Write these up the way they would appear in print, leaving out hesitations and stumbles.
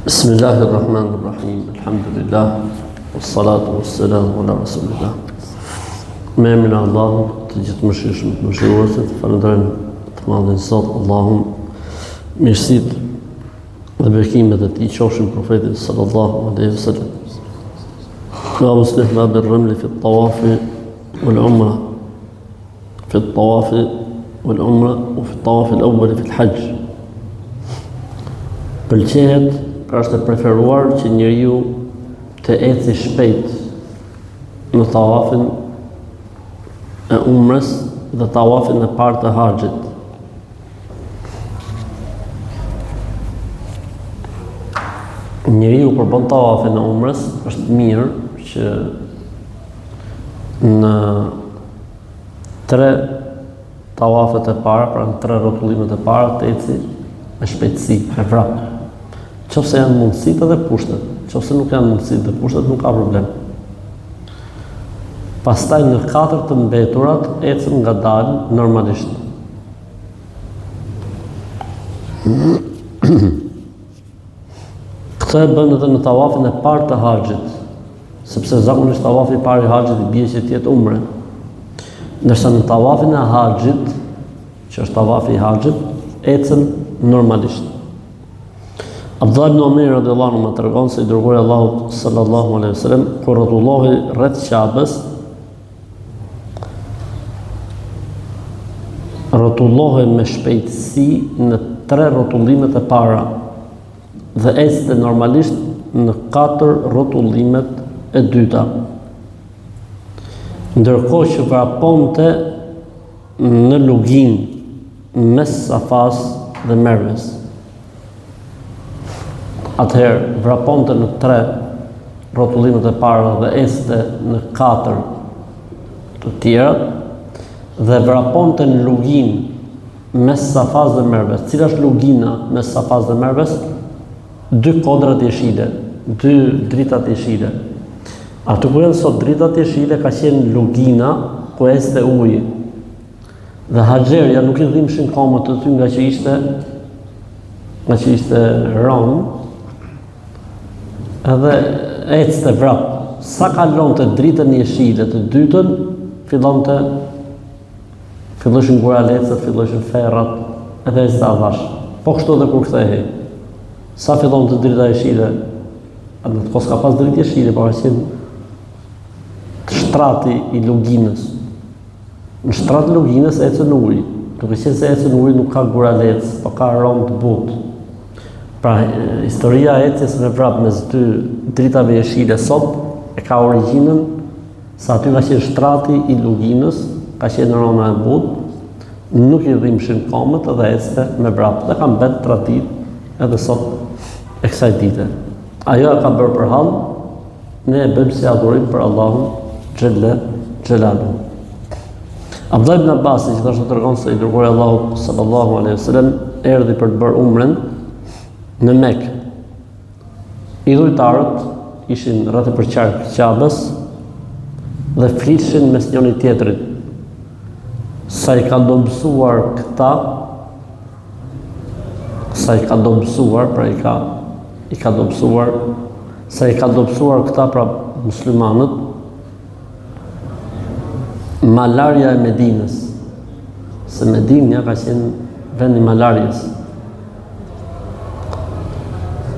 Bismillahirrahmanirrahim. Alhamdulillah. Wassalatu wassalamu ala rasulillah. Me emrin e Allahut, të gjithëmëshirshëm, të mëshiruesit, falenderojmë të madhin Zot Allahun, mirësitë dhe bekimet e tij qofshin profetit sallallahu alaihi wasallam. Ka muslihna bir-ramli fi at-tawafi wal-umra. في الطواف والعمرة وفي الطواف الأول في الحج. Pëlqehet, pra është e preferuar që njeriu të eci shpejt në tawafin e umrës dhe tawafin e parë të haxhit. Njeriu kur bën tawafin e umrës, është mirë që në 3 tawafet e para, pra në 3 rrotullimet e para të eci me shpejtësi, me vrap. Qofse janë mundësit edhe pushtet, qofse nuk janë mundësit dhe pushtet, nuk ka problem. Pastaj në 4 të mbeturat ecën nga dalë normalisht. Këtë e bën edhe në tawafin e parë të haxhit, sepse zakonisht tawafi i parë i haxhit i bie që të jetë umre. Ndërsa në tawafin e haxhit, që është tawafi i haxhit, ecën normalisht. Abdullah ibn Omer radhiyallahu anhu tregon se i dërguari Allahut sallallahu alaihi wasallam kur rrotullohej rreth Ka'bës, rrotullohej me shpejtësi në 3 rrotullimet e para dhe ecte normalisht në 4 rrotullimet e dyta. Ndërkohë që vraponte në lugin mes Safas dhe Merves. Atëherë vraponte në 3 rrotullimet e para dhe ecte në 4 të tjerat dhe vraponte në lugin mes Safas dhe Merves. Cila është lugina mes Safas dhe Merves? 2 kodrat jeshile, 2 dritat jeshile. Ato ku janë sot dritat jeshile ka qenë lugina ku ecte uji. Dhe Haxherja nuk i dhimbshin komët të ty nga që ishte rom, edhe ecte vrap. Sa kalonte dritën jeshile të dytën, filloshin guralecët, filloshin ferrat, edhe ecte avash. Po kështu edhe kur kthehej. Sa fillonte drita jeshile, atë kos ka pas dritë jeshile, po ka qenë shtrati i luginës. Në shtratë luginës ecën uji. Duke qenë se ecën uji nuk ka guralec, po ka aromë të butë. Pra, historia e ecjes me vrap mes 2 dritave jeshile sot e ka origjinën sa aty ka qenë shtrati i luginës, ka qenë aroma e butë, nuk i dhimbshin komët edhe ecte me vrap. Dhe ka mbet traditë edhe sot e kësaj dite. Ajo e ka bërë për hall, ne e bëjmë si adhurim për Allahun Xhelalu. Abdullah ibn Abbas, që thashë tregon se i dërguari Allahu sallallahu alaihi wasallam erdhi për të bërë umren në Mekë. Idhujtarët ishin rreth e përqark të Ka'bës dhe flishin mes njëri tjetrit. Sa i ka dobësuar këta, sa i ka dobësuar këta pra muslimanët, malarja e Medinës, se Medinja ka qenë vendi malarjes.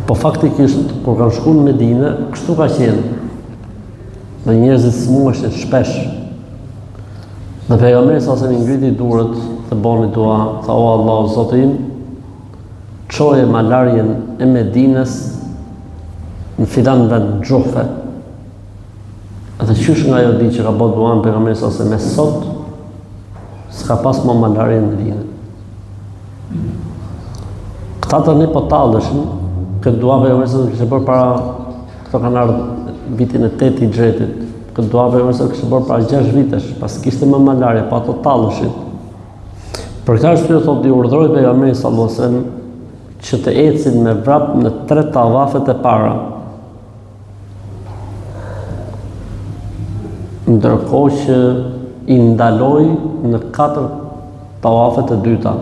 Po faktikisht, kur kanë shku në Medinë, kështu ka qenë. Dhe njerëzit smuheshin shpesh. Dhe pejgamberi sa se ngriti durët dhe boni dua, tha o Allah, Zoti im, çoje malarjen e Medinës në filan vend Gjuhfe. Edhe qysh nga ajo ditë që ka bërë duan pejgamberi sa se me sot s'ka pas më malarje në Medinë. Këta të ne po talleshin, këtë dua pejgamberi sa kishte bërë para, këto kanë ardhur vitin e 8 i Hijretit. Këtë dua pejgamberi sa kishte bërë para 6 vitesh, pas kishte më malarje, pa ato talleshin. Për këtë arsye thotë i urdhëroi pejgamberi sallallahu alajhi wasallam që të ecin me vrap në 3 tawafet e para. Ndërkohë që i ndaloi në 4 tawafet e dyta,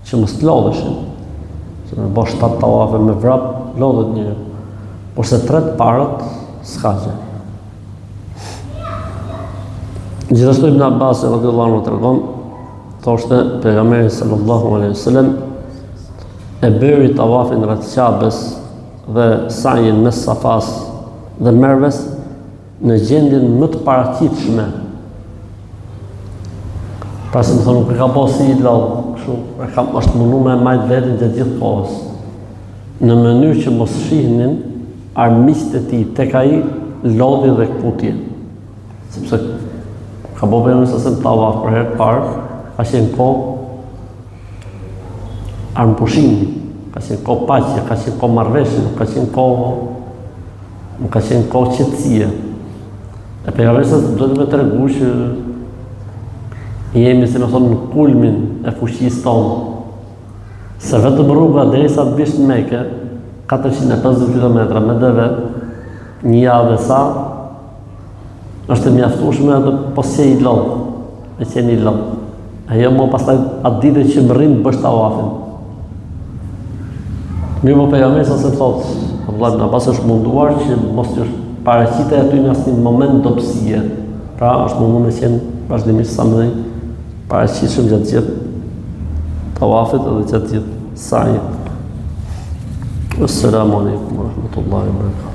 që mos të lodheshin. se me bo 7 tawafe me vrap, lodhet një. Por se 3 parët, s'ka gjë. Gjithashtu Ibn Abbas radhiyallahu anhu tregon, thoshte pejgamberi sallallahu alaihi wasallam e bëri tawafin rreth Ka'bes dhe sajin mes Safas dhe Merves në gjendjen më të paraqitshme. Pra se më thonë, nuk e ka po si i lodhë, është mundu me majtë vetën të gjithë kohës, në mënyrë që mos shihnin armiqtë e tij tek ai lodhje dhe kputje. Sepse ka bo përën nëse se më tawaf për herë parë, ka qenë kohë armëpushimi, ka qenë kohë paqje, ka qenë kohë marrëveshje, nuk ka qenë kohë qetësie. E pejgamberi duhet me tregu që jemi, si me thonë, në kulmin e fuqisë tonë. Se vetëm rruga derisa të vish në Mekë, 450 km me deve, një javë sa, është e mjaftueshme edhe po se i lodh, me qenë i lodh. Ajo më pastaj atë ditë që më rrim bësh tawafin. Mirë po pejgamberi sa se thotë, Abdullah ibn Abbas është munduar që mos të paraqitej aty në asnjë moment dobësie. Pra është munduar me qenë vazhdimisht sa më paraqitshëm gjatë gjithë tawafit edhe gjatë gjithë sajit. Assalamu alaikum wa rahmatullahi wa barakatuh.